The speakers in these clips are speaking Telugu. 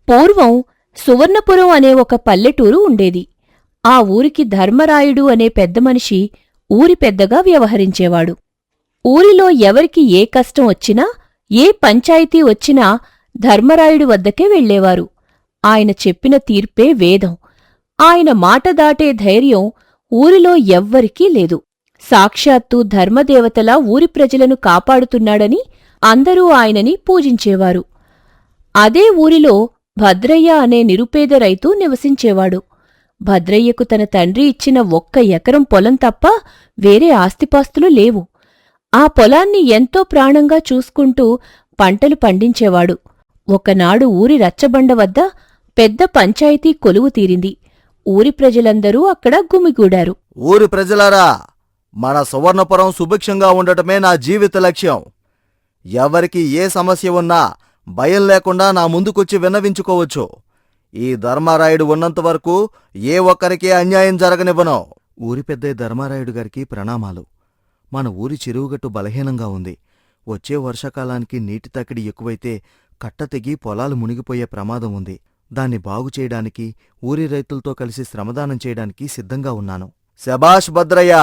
పూర్వం సువర్ణపురం అనే ఒక పల్లెటూరు ఉండేది. ఆ ఊరికి ధర్మరాయుడు అనే పెద్దమనిషి ఊరి పెద్దగా వ్యవహరించేవాడు. ఊరిలో ఎవరికి ఏ కష్టం వచ్చినా, ఏ పంచాయితీ వచ్చినా ధర్మరాయుడి వద్దకే వెళ్లేవారు. ఆయన చెప్పిన తీర్పే వేదం. ఆయన మాట దాటే ధైర్యం ఊరిలో ఎవ్వరికీ లేదు. సాక్షాత్తు ధర్మదేవతలా ఊరి ప్రజలను కాపాడుతున్నాడని అందరూ ఆయనని పూజించేవారు. అదే ఊరిలో భద్రయ్య అనే నిరుపేద రైతు నివసించేవాడు. భద్రయ్యకు తన తండ్రి ఇచ్చిన 1 ఎకరం పొలం తప్ప వేరే ఆస్తిపాస్తులు లేవు. ఆ పొలాన్ని ఎంతో ప్రాణంగా చూసుకుంటూ పంటలు పండించేవాడు. ఒకనాడు ఊరి రచ్చబండ వద్ద పెద్ద పంచాయితీ కొలువు తీరింది. ఊరి ప్రజలందరూ అక్కడ గుమిగూడారు. ఊరి ప్రజలారా, మన సువర్ణపురం సుభిక్షంగా ఉండటమే నా జీవిత లక్ష్యం. ఎవరికి ఏ సమస్య ఉన్నా భయం లేకుండా నా ముందుకొచ్చి విన్నవించుకోవచ్చు. ఈ ధర్మారాయుడు ఉన్నంతవరకు ఏ ఒక్కరికీ అన్యాయం జరగనివ్వను. ఊరి పెద్దయ్య ధర్మారాయుడు గారికి ప్రణామాలు. మన ఊరి చెరువుగట్టు బలహీనంగా ఉంది. వచ్చే వర్షాకాలానికి నీటి తాకిడి ఎక్కువైతే కట్ట తెగి పొలాలు మునిగిపోయే ప్రమాదం ఉంది. దాన్ని బాగుచేయడానికి ఊరి రైతులతో కలిసి శ్రమదానం చేయడానికి సిద్ధంగా ఉన్నాను. శభాష్ భద్రయ్య!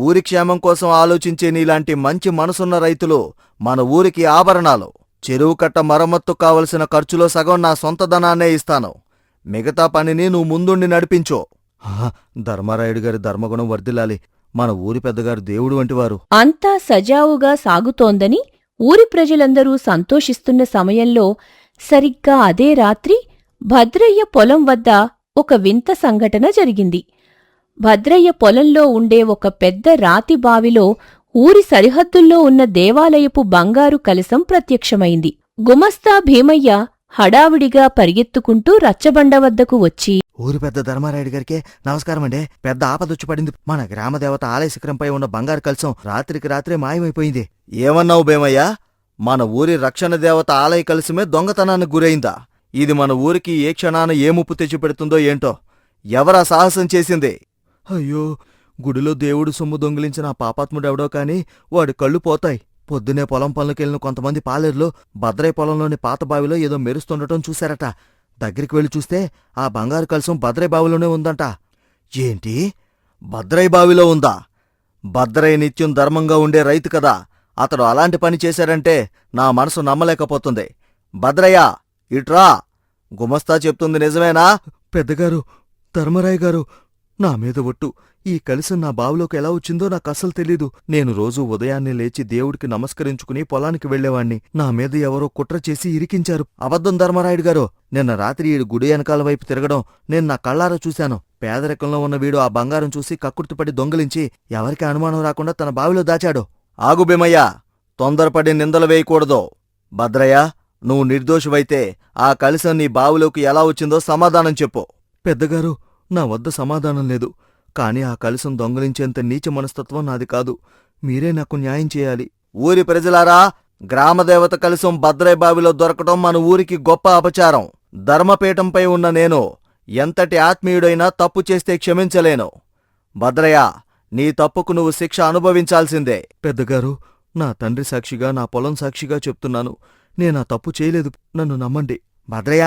ఊరి క్షేమం కోసం ఆలోచించే నీలాంటి మంచి మనసున్న రైతులు మన ఊరికి ఆభరణాలు. చెరువు కట్ట మరమ్మత్తు కావలసిన ఖర్చులో సగం నా సొంత ధనాన్నే ఇస్తాను. మిగతా పనిని నువ్వు ముందుండి నడిపించో. ధర్మారాయుడు గారి ధర్మగుణం వర్ధిల్లాలి. మన ఊరి పెద్దగారు దేవుడు వంటివారు. అంతా సజావుగా సాగుతోందని ఊరి ప్రజలందరూ సంతోషిస్తున్న సమయంలో సరిగ్గా అదే రాత్రి భద్రయ్య పొలం వద్ద ఒక వింత సంఘటన జరిగింది. భద్రయ్య పొలంలో ఉండే ఒక పెద్ద రాతి బావిలో ఊరి సరిహద్దుల్లో ఉన్న దేవాలయపు బంగారు కలశం ప్రత్యక్షమైంది. గుమస్తా భీమయ్య హడావిడిగా పరిగెత్తుకుంటూ రచ్చబండ వద్దకు వచ్చి, ఊరి పెద్ద ధర్మారాయుడు గారికే నమస్కారమండే. పెద్ద ఆపదొచ్చి పడింది. మన గ్రామదేవత ఆలయ శిఖరంపై ఉన్న బంగారు కలశం రాత్రికి రాత్రే మాయమైపోయింది. ఏమన్నావు భీమయ్యా? మన ఊరి రక్షణ దేవత ఆలయ కలశమే దొంగతనానికి గురైందా? ఇది మన ఊరికి ఏ క్షణాన ఏ ముప్పు తెచ్చిపెడుతుందో ఏంటో. ఎవరా సాహసం చేసింది? అయ్యో, గుడిలో దేవుడు సొమ్ము దొంగిలించిన ఆ పాపాత్ముడెవడో కాని వాడి కళ్ళు పోతాయి. పొద్దునే పొలం పనులకెళ్లిన కొంతమంది పాలేర్లు భద్రయ్య పొలంలోని పాత బావిలో ఏదో మెరుస్తుండటం చూశారట. దగ్గరికి వెళ్లి చూస్తే ఆ బంగారు కలశం భద్రయ్య బావిలోనే ఉందంట. ఏంటి, భద్రయ్య బావిలో ఉందా? భద్రయ్య నిత్యం ధర్మంగా ఉండే రైతు కదా. అతడు అలాంటి పని చేశాడంటే నా మనసు నమ్మలేకపోతుంది. భద్రయ్య, ఇట్రా. గుమస్తా చెప్తుంది నిజమేనా? పెద్దగారు, ధర్మరాయ్ గారు, నా మీద ఒట్టు. ఈ కలశం నా బావిలోకి ఎలా వచ్చిందో నాకస్సలు తెలీదు. నేను రోజూ ఉదయాన్నే లేచి దేవుడికి నమస్కరించుకుని పొలానికి వెళ్లేవాణ్ణి. నా మీద ఎవరో కుట్ర చేసి ఇరికించారు. అబద్ధం ధర్మరాయుడు గారు. నిన్న రాత్రి ఈడు గుడి వెనకాల వైపు తిరగడం నేను నా కళ్ళారా చూశాను. పేదరికంలో ఉన్న వీడు ఆ బంగారం చూసి కక్కుర్తిపడి దొంగిలించి ఎవరికి అనుమానం రాకుండా తన బావిలో దాచాడు. ఆగు భీమయ్య, తొందరపడి నిందలు వేయకూడదు. భద్రయ్య, నువ్వు నిర్దోషివైతే ఆ కలశం నీ బావిలోకి ఎలా వచ్చిందో సమాధానం చెప్పు. పెద్దగారు, నా వద్ద సమాధానం లేదు. కాని ఆ కలశం దొంగలించేంత నీచ మనస్తత్వం నాది కాదు. మీరే నాకు న్యాయం చేయాలి. ఊరి ప్రజలారా, గ్రామదేవత కలశం భద్రయ్య బావిలో దొరకటం మన ఊరికి గొప్ప అపచారం. ధర్మపీఠంపై ఉన్న నేను ఎంతటి ఆత్మీయుడైనా తప్పు చేస్తే క్షమించలేను. భద్రయ్య, నీ తప్పుకు నువ్వు శిక్ష అనుభవించాల్సిందే. పెద్దగారు, నా తండ్రి సాక్షిగా, నా పొలం సాక్షిగా చెప్తున్నాను. నేనా తప్పు చేయలేదు. నన్ను నమ్మండి. భద్రయ్య,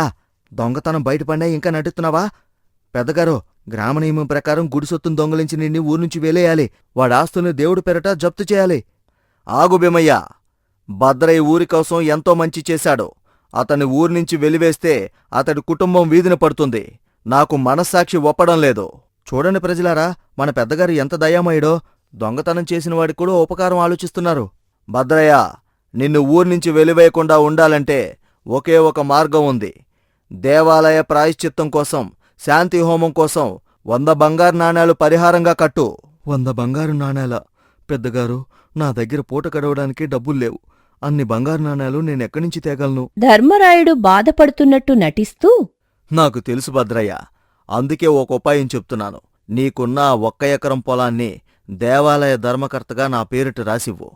దొంగతనం బయటపడినా ఇంకా నటిస్తున్నావా? పెద్దగారు, గ్రామ నియమం ప్రకారం గుడి సొత్తును దొంగలించి నిన్ను ఊర్నుంచి వెలేయాలి. వాడాస్తుని దేవుడి పెరట జప్తు చేయాలి. ఆగు భీమయ్య, భద్రయ్య ఊరి కోసం ఎంతో మంచి చేశాడు. అతన్ని ఊరినుంచి వెలివేస్తే అతడి కుటుంబం వీధిన పడుతుంది. నాకు మనస్సాక్షి ఒప్పడం లేదు. చూడండి ప్రజలారా, మన పెద్దగారు ఎంత దయామయుడో. దొంగతనం చేసినవాడికి కూడా ఉపకారం ఆలోచిస్తున్నారు. భద్రయ్య, నిన్ను ఊర్నుంచి వెలివేయకుండా ఉండాలంటే ఒకే ఒక మార్గం ఉంది. దేవాలయ ప్రాయశ్చిత్తం కోసం, శాంతి హోమం కోసం 100 బంగారు నాణేలు పరిహారంగా కట్టు. 100 బంగారు నాణేలా? పెద్దగారు, నా దగ్గర పూట గడవడానికి డబ్బుల్లేవు. అన్ని బంగారు నాణేలు నేనెక్కడినుంచి తేగలను? ధర్మరాయుడు బాధపడుతున్నట్టు నటిస్తూ, నాకు తెలుసు భద్రయ్య. అందుకే ఒక ఉపాయం చెప్తున్నాను. నీకున్న 1 ఎకరం పొలాన్ని దేవాలయ ధర్మకర్తగా నా పేరిట రాసివ్వు.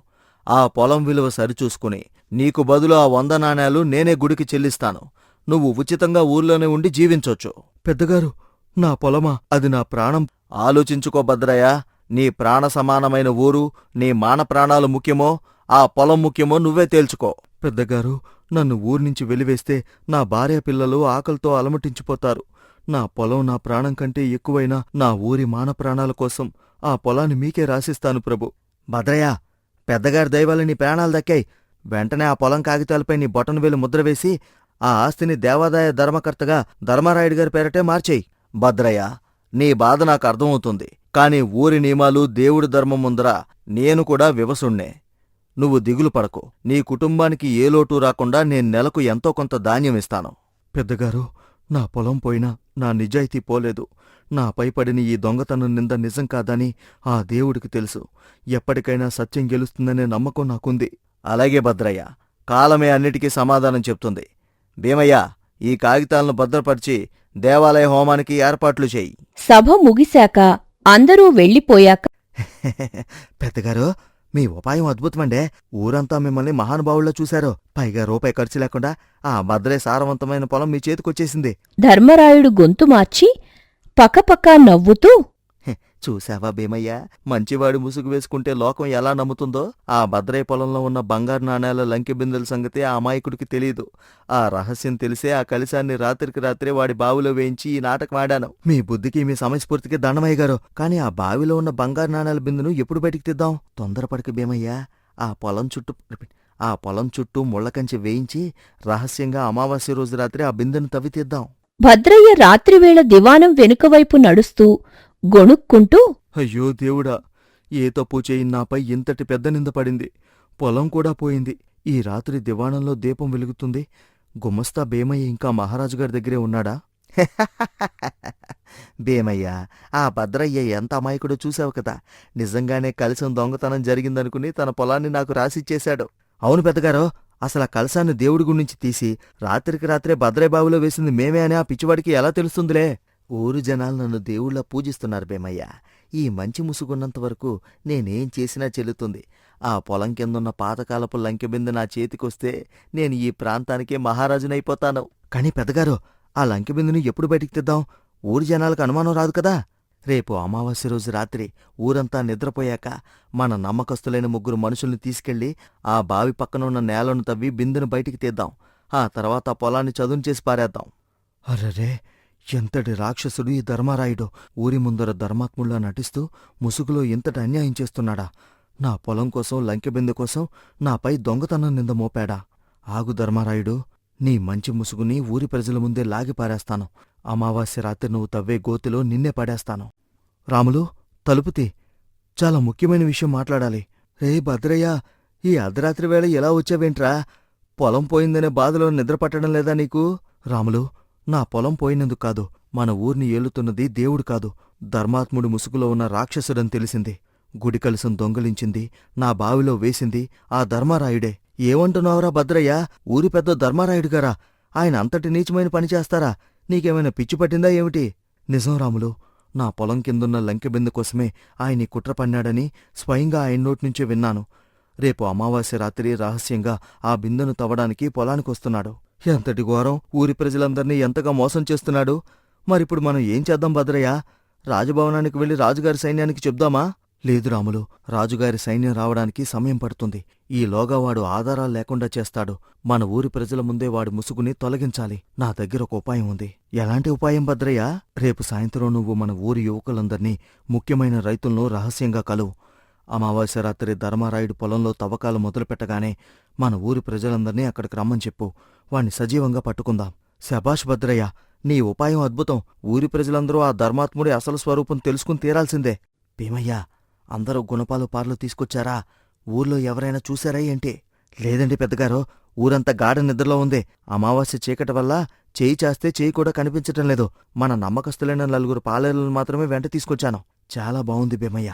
ఆ పొలం విలువ సరిచూసుకుని నీకు బదులు ఆ 100 నాణేలు నేనే గుడికి చెల్లిస్తాను. నువ్వు ఉచితంగా ఊర్లోనే ఉండి జీవించొచ్చు. పెద్దగారు, నా పొలమా? అది నా ప్రాణం. ఆలోచించుకో భద్రయ్య. నీ ప్రాణ సమానమైన ఊరు, నీ మాన ప్రాణాలు ముఖ్యమో, ఆ పొలం ముఖ్యమో నువ్వే తేల్చుకో. పెద్దగారు, నన్ను ఊర్నించి వెలివేస్తే నా భార్య పిల్లలు ఆకలితో అలమటించిపోతారు. నా పొలం నా ప్రాణం కంటే ఎక్కువైనా నా ఊరి మాన ప్రాణాల కోసం ఆ పొలాన్ని మీకే రాసిస్తాను ప్రభు. భద్రయ్య, పెద్దగారి దయవల్ల నీ ప్రాణాలు దక్కాయి. వెంటనే ఆ పొలం కాగితాలపై నీ బొటనవేలు ముద్ర వేసి ఆ ఆస్తిని దేవాదాయ ధర్మకర్తగా ధర్మారాయుడు గారి పేరటే మార్చేయి. భద్రయ్య, నీ బాధ నాకు అర్థమవుతుంది. కాని ఊరి నియమాలు దేవుడి ధర్మం ముందర నేను కూడా వివసుణ్ణే. నువ్వు దిగులు పడకు. నీ కుటుంబానికి ఏ లోటు రాకుండా నేను నెలకు ఎంతో కొంత ధాన్యం ఇస్తాను. పెద్దగారు, నా పొలం పోయినా నా నిజాయితీ పోలేదు. నాపై పడిన ఈ దొంగతనం నింద నిజం కాదని ఆ దేవుడికి తెలుసు. ఎప్పటికైనా సత్యం గెలుస్తుందనే నమ్మకం నాకుంది. అలాగే భద్రయ్య, కాలమే అన్నిటికీ సమాధానం చెప్తుంది. భీమయ్య, ఈ కాగితాలను భద్రపరిచి దేవాలయ హోమానికి ఏర్పాట్లు చేయి. సభ ముగిశాక అందరూ వెళ్ళిపోయాక పెద్దగారు, మీ ఉపాయం అద్భుతమండే. ఊరంతా మిమ్మల్ని మహానుభావుల్లో చూశారు. పైగా రూపాయి ఖర్చు లేకుండా ఆ భద్రే సారవంతమైన పొలం మీ చేతికొచ్చేసింది. ధర్మరాయుడు గొంతు మార్చి పకపకా నవ్వుతూ, చూశావా భీమయ్య, మంచివాడు ముసుగు వేసుకుంటే లోకం ఎలా నమ్ముతుందో. ఆ భద్రయ్య పొలంలో ఉన్న బంగారు నాణేల లంకె బిందెల సంగతి ఆ అమాయకుడికి తెలీదు. ఆ రహస్యం తెలిసే ఆ కలశాన్ని రాత్రికి రాత్రే వాడి బావిలో వేయించి ఈ నాటకం ఆడాను. మీ బుద్ధికి మీ సమయస్ఫూర్తికి దండమయ్య గారు. కాని ఆ బావిలో ఉన్న బంగారు నాణేల బిందును ఎప్పుడు బయటికి తీద్దాం? తొందరపడక భీమయ్య. ఆ పొలం చుట్టూ ముళ్ళకంచె వేయించి రహస్యంగా అమావాస్య రోజు రాత్రి ఆ బిందెను తవ్వి తీద్దాం. భద్రయ్య రాత్రివేళ దివానం వెనుకవైపు నడుస్తూ గొణుక్కుంటూ, అయ్యో దేవుడా, ఏ తప్పు చేయి నాపై ఇంతటి పెద్ద నింద పడింది. పొలం కూడా పోయింది. ఈ రాత్రి దివాణంలో దీపం వెలుగుతుంది. గుమస్తా భీమయ్య ఇంకా మహారాజుగారి దగ్గరే ఉన్నాడా? భీమయ్య, ఆ భద్రయ్య ఎంత అమాయకుడో చూశావు కదా. నిజంగానే కలశం దొంగతనం జరిగిందనుకుని తన పొలాన్ని నాకు రాసిచ్చేశాడు. అవును పెద్దగారో, అసలు ఆ కలశాన్ని దేవుడి గురించి తీసి రాత్రికి రాత్రే భద్రయ్య బావిలో వేసింది మేమే అని ఆ పిచ్చివాడికి ఎలా తెలుస్తుందిలే? ఊరు జనాలు నన్ను దేవుళ్లా పూజిస్తున్నారు భీమయ్య. ఈ మంచి ముసుగున్నంతవరకు నేనేం చేసినా చెల్లుతుంది. ఆ పొలం కిందున్న పాతకాలపు లంకెబిందె నా చేతికొస్తే నేను ఈ ప్రాంతానికే మహారాజునైపోతాను. కాని పెద్దగారు, ఆ లంకెబిందును ఎప్పుడు బయటికి తెద్దాం? ఊరి జనాలకు అనుమానం రాదు కదా. రేపు అమావాస్య రోజు రాత్రి ఊరంతా నిద్రపోయాక మన నమ్మకస్తులైన 3 మనుషుల్ని తీసుకెళ్లి ఆ బావి పక్కనున్న నేలను తవ్వి బిందెను బయటికి తీద్దాం. ఆ తర్వాత ఆ పొలాన్ని చదును చేసి పారేద్దాం. అర్రరే, ఎంతటి రాక్షసుడు ఈ ధర్మారాయుడు! ఊరి ముందర ధర్మాత్ముళ్లా నటిస్తూ ముసుగులో ఇంతటి అన్యాయం చేస్తున్నాడా? నా పొలం కోసం, లంకెబిందె కోసం నాపై దొంగతనం నింద మోపాడా? ఆగు ధర్మారాయుడు, నీ మంచి ముసుగుని ఊరి ప్రజల ముందే లాగి పారేస్తాను. అమావాస్య రాత్రి నువ్వు తవ్వే గోతిలో నిన్నే పడేస్తాను. రాములు, తలుపుతీ, చాలా ముఖ్యమైన విషయం మాట్లాడాలి. రే భద్రయ్య, ఈ అర్ధరాత్రి వేళ ఎలా వచ్చావేంట్రా? పొలం పోయిందనే బాధలో నిద్రపట్టడం లేదా నీకు? రాములు, నా పొలం పోయినందుకు కాదు, మన ఊర్ని ఏలుతున్నది దేవుడు కాదు, ధర్మాత్ముడి ముసుగులో ఉన్న రాక్షసుడని తెలిసింది. గుడి కలసం దొంగలించింది, నా బావిలో వేసింది ఆ ధర్మారాయుడే. ఏమంటున్నావురా భద్రయ్య? ఊరి పెద్ద ధర్మారాయుడు గారా? ఆయన అంతటి నీచమైన పని చేస్తారా? నీకేమైనా పిచ్చి పట్టిందా ఏమిటి? నిజం రాములు, నా పొలం కిందున్న లంకెబిందె కోసమే ఆయన కుట్ర పన్నాడని స్వయంగా ఆయన నోట్నుంచే విన్నాను. రేపు అమావాస్య రాత్రి రహస్యంగా ఆ బిందెను తవ్వడానికి పొలానికొస్తున్నాడు. ఎంతటి ఘోరం! ఊరి ప్రజలందర్నీ ఎంతగా మోసం చేస్తున్నాడు. మరిప్పుడు మనం ఏం చేద్దాం భద్రయ్య? రాజభవనానికి వెళ్లి రాజుగారి సైన్యానికి చెప్దామా? లేదు రాములు, రాజుగారి సైన్యం రావడానికి సమయం పడుతుంది. ఈలోగా వాడు ఆధారాలు లేకుండా చేస్తాడు. మన ఊరి ప్రజల ముందే వాడి ముసుగుని తొలగించాలి. నా దగ్గర ఒక ఉపాయం ఉంది. ఎలాంటి ఉపాయం భద్రయ్య? రేపు సాయంత్రం నువ్వు మన ఊరి యువకులందర్నీ, ముఖ్యమైన రైతులను రహస్యంగా కలువు. అమావాస్య రాత్రి ధర్మారాయుడు పొలంలో తవ్వకాలు మొదలుపెట్టగానే మన ఊరి ప్రజలందర్నీ అక్కడికి రమ్మని చెప్పు. వాణ్ణి సజీవంగా పట్టుకుందాం. శభాష్ భద్రయ్య, నీ ఉపాయం అద్భుతం. ఊరి ప్రజలందరూ ఆ ధర్మాత్ముడి అసలు స్వరూపం తెలుసుకుని తీరాల్సిందే. భీమయ్య, అందరూ గుణపాలు పార్లు తీసుకొచ్చారా? ఊర్లో ఎవరైనా చూశారా ఏంటి? లేదండి పెద్దగారో, ఊరంతా గాఢ నిద్రలో ఉంది. అమావాస్య చీకటి వల్ల చేయి చేస్తే చేయి కూడా కనిపించటం లేదు. మన నమ్మకస్తులైన 4 పాలేరులను మాత్రమే వెంట తీసుకొచ్చాను. చాలా బావుంది భీమయ్య.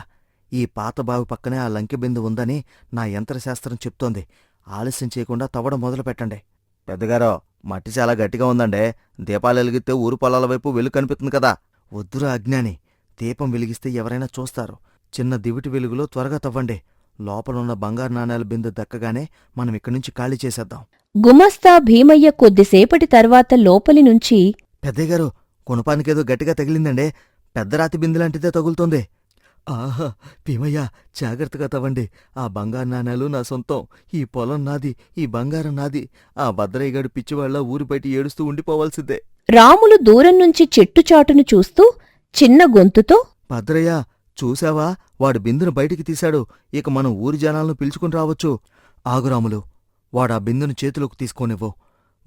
ఈ పాత బావి పక్కనే ఆ లంకెబిందె ఉందని నా యంత్రశాస్త్రం చెప్తోంది. ఆలస్యం చేయకుండా తవ్వడం మొదలుపెట్టండి. పెద్దగారో, మట్టి చాలా గట్టిగా ఉందండే. దీపాలు వెలిగితే ఊరు పొలాల వైపు వెలుగు కనిపిస్తుంది కదా. వద్దురా అజ్ఞాని, దీపం వెలిగిస్తే ఎవరైనా చూస్తారు. చిన్న దివిటి వెలుగులో త్వరగా తవ్వండి. లోపలున్న బంగారు నాణేల బిందె దక్కగానే మనం ఇక్కడ్నుంచి ఖాళీ చేసేద్దాం. గుమస్తా భీమయ్య కొద్దిసేపటి తర్వాత లోపలి నుంచి, పెద్దయ్యగారు, గుణపానికేదో గట్టిగా తగిలిందండే. పెద్ద రాతి బిందెలాంటిదే తగులుతోంది. ఆహా! భీమయ్య, జాగ్రత్తగా తవ్వండి. ఆ బంగారు నాణేలు నా సొంతం. ఈ పొలం నాది, ఈ బంగారం నాది. ఆ భద్రయ్యగాడు పిచ్చివాళ్ళ ఊరు బయట ఏడుస్తూ ఉండిపోవాల్సిందే. రాములు దూరం నుంచి చెట్టుచాటును చూస్తూ చిన్న గొంతుతో, భద్రయ్య, చూశావా? వాడు బిందును బయటికి తీశాడు. ఇక మనం ఊరి జనాలను పిలుచుకుని రావచ్చు. ఆగురాములు, వాడా బిందును చేతిలోకి తీసుకోనివ్వు.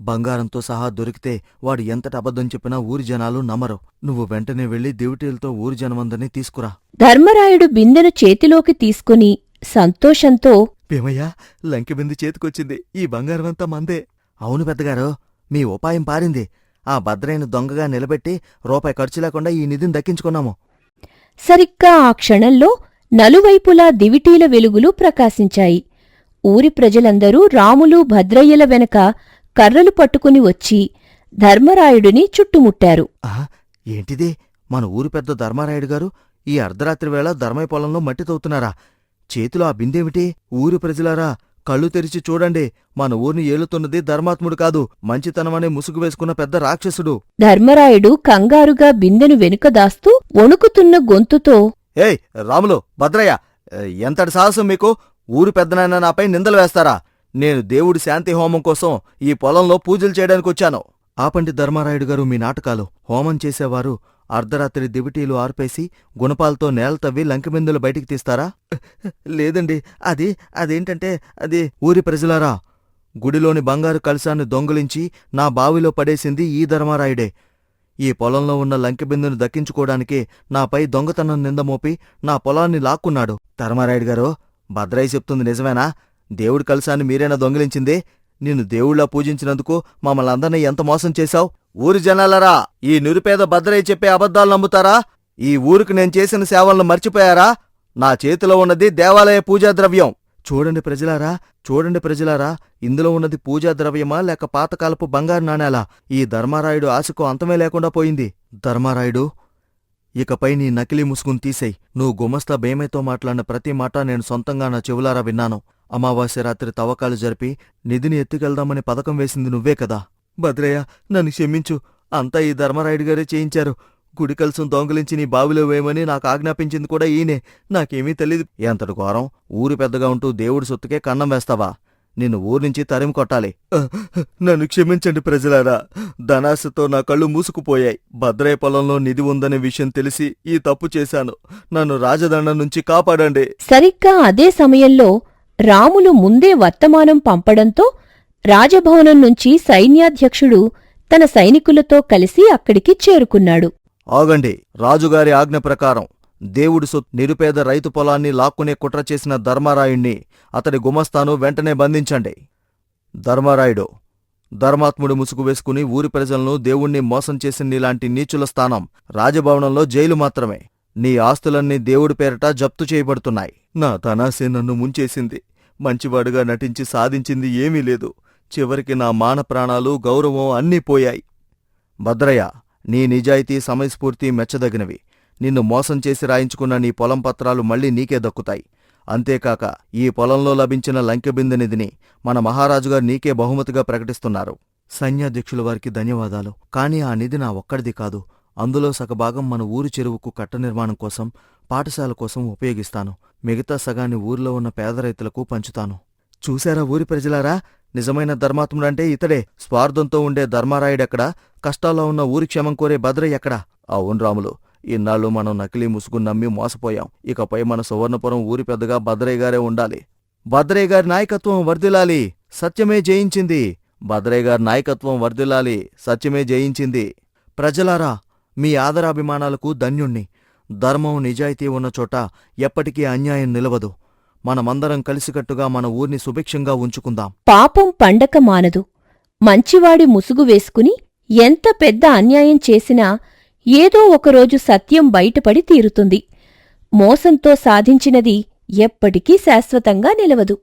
బంగారంతో సహా దొరికితే వాడు ఎంతటి అబద్ధం చెప్పినా ఊరి జనాలు నమ్మరు. నువ్వు వెంటనే వెళ్లి దివిటీలతో ఊరి జనమందరినీ తీసుకురా. ధర్మరాయుడు బిందెను చేతిలోకి తీసుకుని సంతోషంతో, భీమయ్య, లంకె బిందు చేతికొచ్చింది. ఈ బంగారమంతా మందే. అవును పెద్దగారు, మీ ఉపాయం పారింది. ఆ భద్రయ్యను దొంగగా నిలబెట్టి రూపాయి ఖర్చు లేకుండా ఈ నిధిని దక్కించుకున్నాము. సరిగ్గా ఆ క్షణంలో నలువైపులా దివిటీల వెలుగులు ప్రకాశించాయి. ఊరి ప్రజలందరూ రాములు భద్రయ్యల వెనక కర్రలు పట్టుకుని వచ్చి ధర్మరాయుడిని చుట్టుముట్టారు. ఆహా! ఏంటిది? మన ఊరి పెద్ద ధర్మారాయుడు గారు ఈ అర్ధరాత్రి వేళ ధర్మయ్య పొలంలో మట్టి తవ్వుతున్నారా? చేతిలో ఆ బిందేమిటి? ఊరి ప్రజలారా, కళ్ళు తెరిచి చూడండి. మన ఊరిని ఏలుతున్నది ధర్మాత్ముడు కాదు, మంచితనమనే ముసుగు వేసుకున్న పెద్ద రాక్షసుడు. ధర్మరాయుడు కంగారుగా బిందెను వెనుక దాస్తూ వణుకుతున్న గొంతుతో, ఏయ్ రాములు, భద్రయ్య, ఎంతటి సాహసం మీకు? ఊరి పెద్దనాయన నాపై నిందలు వేస్తారా? నేను దేవుడి శాంతి హోమం కోసం ఈ పొలంలో పూజలు చేయడానికొచ్చాను. ఆపండి ధర్మారాయుడు గారు మీ నాటకాలు. హోమం చేసేవారు అర్ధరాత్రి దివిటీలు ఆర్పేసి గుణపాలతో నేల తవ్వి లంకెబిందులు బయటికి తీస్తారా? లేదండి, అదేంటంటే అది ఊరి ప్రజలారా, గుడిలోని బంగారు కలశాన్ని దొంగిలించి నా బావిలో పడేసింది ఈ ధర్మారాయుడే. ఈ పొలంలో ఉన్న లంకెబిందును దక్కించుకోవడానికి నాపై దొంగతనం నిందమోపి నా పొలాన్ని లాక్కున్నాడు. ధర్మారాయుడు గారు, భద్రయ్య చెప్తుంది నిజమేనా? దేవుడి కలశాన్ని మీరేనా దొంగిలించింది? నిన్ను దేవుళ్లా పూజించినందుకు మమ్మల్ని అందరినీ ఎంత మోసం చేశావు? ఊరి జనాలరా, ఈ నిరుపేద భద్రయ్య చెప్పే అబద్ధాలు నమ్ముతారా? ఈ ఊరికి నేను చేసిన సేవలను మర్చిపోయారా? నా చేతిలో ఉన్నది దేవాలయ పూజా ద్రవ్యం. చూడండి ప్రజలారా, ఇందులో ఉన్నది పూజా ద్రవ్యమా లేక పాతకాలపు బంగారు నాణేలా? ఈ ధర్మారాయుడు ఆశకు అంతమే లేకుండా పోయింది. ధర్మారాయుడు, ఇకపై నీ నకిలీ ముసుగును తీసేయ్. నువ్వు గుమస్తా భీమయ్యతో మాట్లాడిన ప్రతి మాట నేను సొంతంగా నా చెవులారా విన్నాను. అమావాస్య రాత్రి తవ్వకాలు జరిపి నిధిని ఎత్తుకెళ్దామని పథకం వేసింది నువ్వే కదా? భద్రయ్య, నన్ను క్షమించు. అంతా ఈ ధర్మరాయుడు గారే చేయించారు. గుడి కలసం దొంగలించి నీ బావిలో వేయమని నాకు ఆజ్ఞాపించింది కూడా ఈయనే. నాకేమీ తెలీదు. ఎంతటి ఘోరం! ఊరి పెద్దగా ఉంటూ దేవుడి సొత్తుకే కన్నం వేస్తావా? నిన్ను ఊర్నుంచి తరిమి కొట్టాలి. నన్ను క్షమించండి ప్రజలారా, ధనాశతో నా కళ్ళు మూసుకుపోయాయి. భద్రయ్య పొలంలో నిధి ఉందనే విషయం తెలిసి ఈ తప్పు చేశాను. నన్ను రాజదండం నుంచి కాపాడండి. సరిగ్గా అదే సమయంలో రాములు ముందే వర్తమానం పంపడంతో రాజభవనం నుంచి సైన్యాధ్యక్షుడు తన సైనికులతో కలిసి అక్కడికి చేరుకున్నాడు. ఆగండి. రాజుగారి ఆజ్ఞ ప్రకారం దేవుడి సొత్తు నిరుపేద రైతు పొలాన్ని లాక్కునే కుట్ర చేసిన ధర్మారాయుణ్ణి, అతడి గుమస్తాను వెంటనే బంధించండి. ధర్మారాయుడు, ధర్మాత్ముడు ముసుగు వేసుకుని ఊరి ప్రజలను దేవుణ్ణి మోసం చేసిన నీలాంటి నీచుల స్థానం రాజభవనంలో జైలు మాత్రమే. నీ ఆస్తులన్నీ దేవుడి పేరట జప్తు చేయబడుతున్నాయి. నా తనాసే నన్ను ముంచేసింది. మంచివాడుగా నటించి సాధించింది ఏమీ లేదు. చివరికి నా మాన ప్రాణాలు, గౌరవం అన్నీ పోయాయి. భద్రయ్య, నీ నిజాయితీ, సమయస్ఫూర్తి మెచ్చదగినవి. నిన్ను మోసం చేసి రాయించుకున్న నీ పొలం పత్రాలు మళ్లీ నీకే దక్కుతాయి. అంతేకాక ఈ పొలంలో లభించిన లంకెబిందె నిధిని మన మహారాజుగారు నీకే బహుమతిగా ప్రకటిస్తున్నారు. సైన్యాధ్యక్షుల వారికి ధన్యవాదాలు. కాని ఆ నిధి నా ఒక్కడిది కాదు. అందులో సగభాగం మన ఊరి చెరువుకు కట్ట నిర్మాణం కోసం, పాఠశాల కోసం ఉపయోగిస్తాను. మిగతా సగాన్ని ఊరిలో ఉన్న పేద రైతులకు పంచుతాను. చూశారా ఊరి ప్రజలారా, నిజమైన ధర్మాత్ముడంటే ఇతడే. స్వార్థంతో ఉండే ధర్మారాయుడెక్కడా? కష్టాల్లో ఉన్న ఊరి క్షేమం కోరే భద్రయ్య ఎక్కడా? అవును రాములు, ఇన్నాళ్ళు మనం నకిలీ ముసుగు నమ్మి మోసపోయాం. ఇకపై మన సువర్ణపురం ఊరి పెద్దగా భద్రయ్య గారే ఉండాలి. భద్రయ్య గారి నాయకత్వం వర్ధిల్లాలి. సత్యమే జయించింది. భద్రయ్య గారి నాయకత్వం వర్ధిల్లాలి. సత్యమే జయించింది. ప్రజలారా, మీ ఆదరాభిమానాలకు ధన్యుణ్ణి. ధర్మం, నిజాయితీ ఉన్న చోట ఎప్పటికీ అన్యాయం నిలవదు. మనమందరం కలిసికట్టుగా మన ఊర్ని సుభిక్షంగా ఉంచుకుందాం. పాపం పండక మానదు. మంచివాడి ముసుగు వేసుకుని ఎంత పెద్ద అన్యాయం చేసినా ఏదో ఒకరోజు సత్యం బయటపడి తీరుతుంది. మోసంతో సాధించినది ఎప్పటికీ శాశ్వతంగా నిలవదు.